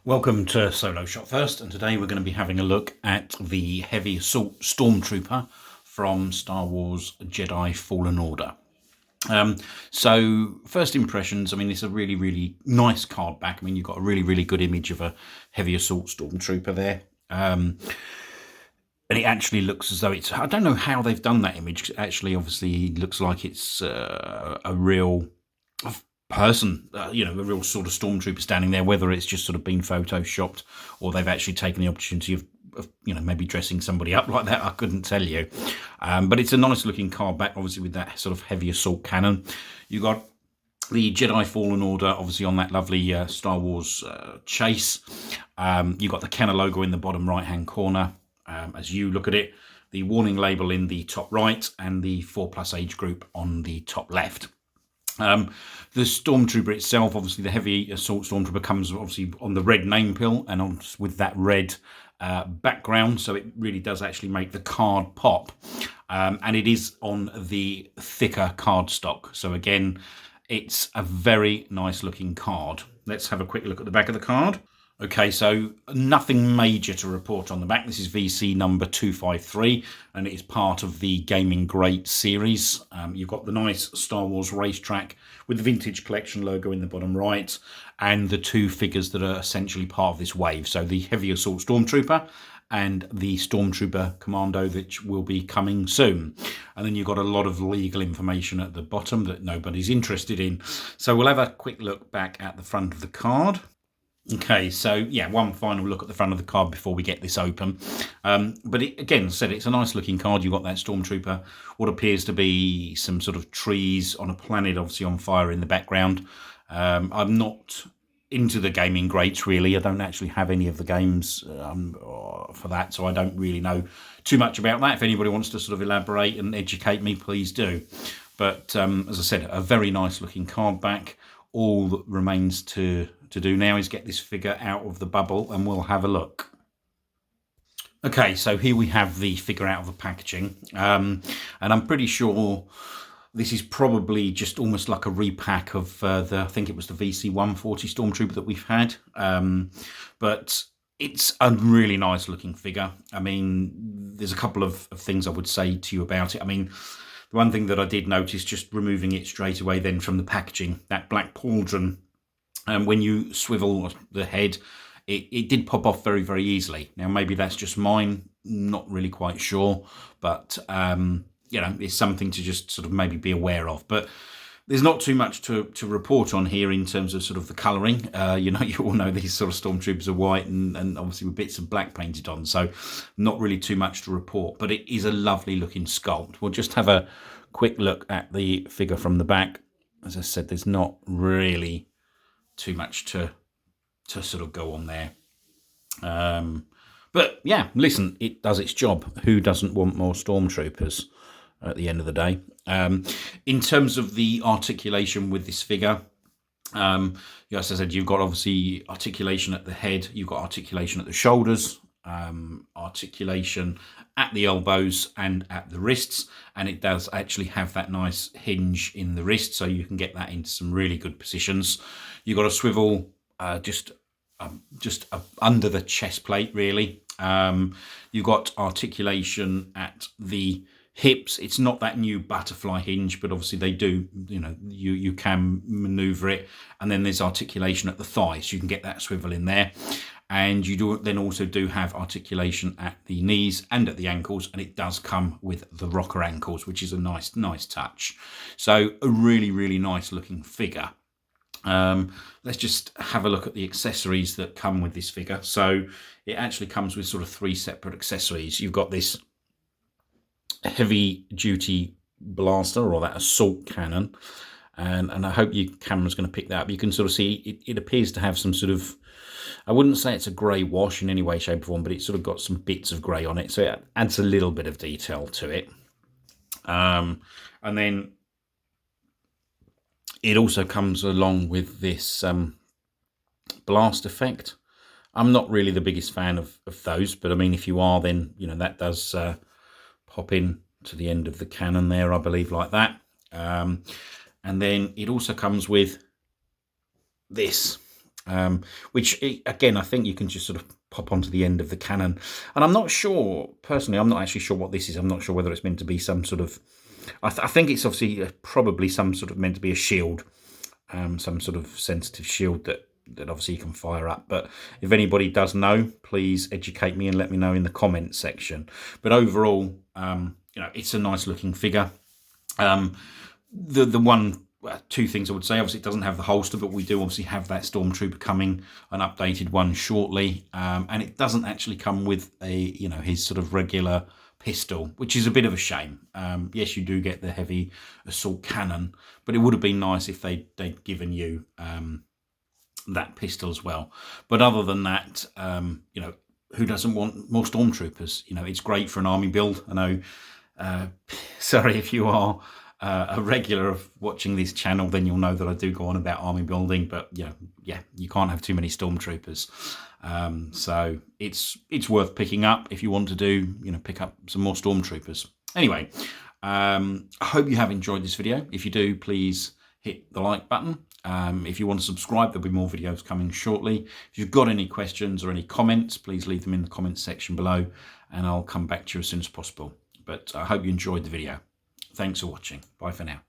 Welcome to Solo Shot First, and today we're going to be having a look at the Heavy Assault Stormtrooper from Star Wars Jedi Fallen Order. So first impressions, I mean, it's a really, really nice card back. I mean, you've got a really, really good image of a Heavy Assault Stormtrooper there. And it actually looks as though it's, I don't know how they've done that image. Actually, obviously, looks like it's a real person, a real sort of stormtrooper standing there, whether it's just sort of been photoshopped or they've actually taken the opportunity of maybe dressing somebody up like that. I couldn't tell you. But it's a nice looking card back, obviously, with that sort of heavy assault cannon. You got the Jedi Fallen Order, obviously, on that lovely Star Wars chase. You got the Kenner logo in the bottom right-hand corner. As you look at it, the warning label in the top right and the 4+ age group on the top left. The Stormtrooper itself, obviously the Heavy Assault Stormtrooper, comes obviously on the red name pill and with that red background, so it really does actually make the card pop. And it is on the thicker cardstock. So again, it's a very nice looking card. Let's have a quick look at the back of the card. Okay, so nothing major to report on the back. This is VC number 253, and it is part of the Gaming Great series. You've got the nice Star Wars racetrack with the Vintage Collection logo in the bottom right, and the two figures that are essentially part of this wave. So the Heavy Assault Stormtrooper and the Stormtrooper Commando, which will be coming soon. And then you've got a lot of legal information at the bottom that nobody's interested in. So we'll have a quick look back at the front of the card. Okay, so yeah, one final look at the front of the card before we get this open. But again, as I said, it's a nice looking card. You've got that Stormtrooper, what appears to be some sort of trees on a planet, obviously on fire in the background. I'm not into the gaming greats, really. I don't actually have any of the games for that, so I don't really know too much about that. If anybody wants to sort of elaborate and educate me, please do. But as I said, a very nice looking card back. All that remains to do now is get this figure out of the bubble and we'll have a look. Okay, so here we have the figure out of the packaging. And I'm pretty sure this is probably just almost like a repack of I think it was the VC 140 Stormtrooper that we've had. But it's a really nice looking figure. I mean, there's a couple of things I would say to you about it. I mean, the one thing that I did notice, just removing it straight away then from the packaging, that black pauldron, when you swivel the head, it did pop off very, very easily. Now, maybe that's just mine, not really quite sure, but, it's something to just sort of maybe be aware of. But there's not too much to report on here in terms of sort of the colouring. You all know these sort of Stormtroopers are white and obviously with bits of black painted on, so not really too much to report. But it is a lovely looking sculpt. We'll just have a quick look at the figure from the back. As I said, there's not really too much to sort of go on there. But yeah, listen, it does its job. Who doesn't want more Stormtroopers at the end of the day? In terms of the articulation with this figure, as I said, you've got obviously articulation at the head, you've got articulation at the shoulders, articulation at the elbows and at the wrists, and it does actually have that nice hinge in the wrist, so you can get that into some really good positions. You've got a swivel just under the chest plate, really. You've got articulation at the hips. It's not that new butterfly hinge, but obviously they do, you can maneuver it. And then there's articulation at the thighs, so you can get that swivel in there. And you then also do have articulation at the knees and at the ankles, and it does come with the rocker ankles, which is a nice touch. So a really, really nice looking figure. Let's just have a look at the accessories that come with this figure. So it actually comes with sort of 3 separate accessories. You've got this heavy duty blaster, or that assault cannon, and I hope your camera's going to pick that up. You can sort of see it appears to have some sort of, I wouldn't say it's a grey wash in any way, shape or form, but it's sort of got some bits of grey on it, so it adds a little bit of detail to it. And then it also comes along with this blast effect. I'm not really the biggest fan of those, but I mean, if you are, then that does pop in to the end of the cannon there, I believe, like that. And then it also comes with this. which again, I think you can just sort of pop onto the end of the cannon. And I'm not sure, personally, I'm not actually sure what this is. I'm not sure whether it's meant to be some sort of, I think it's obviously probably some sort of meant to be a shield, some sort of sensitive shield that obviously you can fire up. But if anybody does know, please educate me and let me know in the comments section. But overall, it's a nice looking figure. Two things I would say. Obviously, it doesn't have the holster, but we do obviously have that Stormtrooper coming, an updated one shortly. And it doesn't actually come with a, his sort of regular pistol, which is a bit of a shame. Yes, you do get the heavy assault cannon, but it would have been nice if they'd given you that pistol as well. But other than that, who doesn't want more Stormtroopers? It's great for an army build. I know, sorry if you are a regular of watching this channel, then you'll know that I do go on about army building, but yeah, you can't have too many Stormtroopers. So it's worth picking up if you want to do, pick up some more Stormtroopers. Anyway, I hope you have enjoyed this video. If you do, please hit the like button. If you want to subscribe, there'll be more videos coming shortly. If you've got any questions or any comments, please leave them in the comments section below, and I'll come back to you as soon as possible. But I hope you enjoyed the video. Thanks for watching. Bye for now.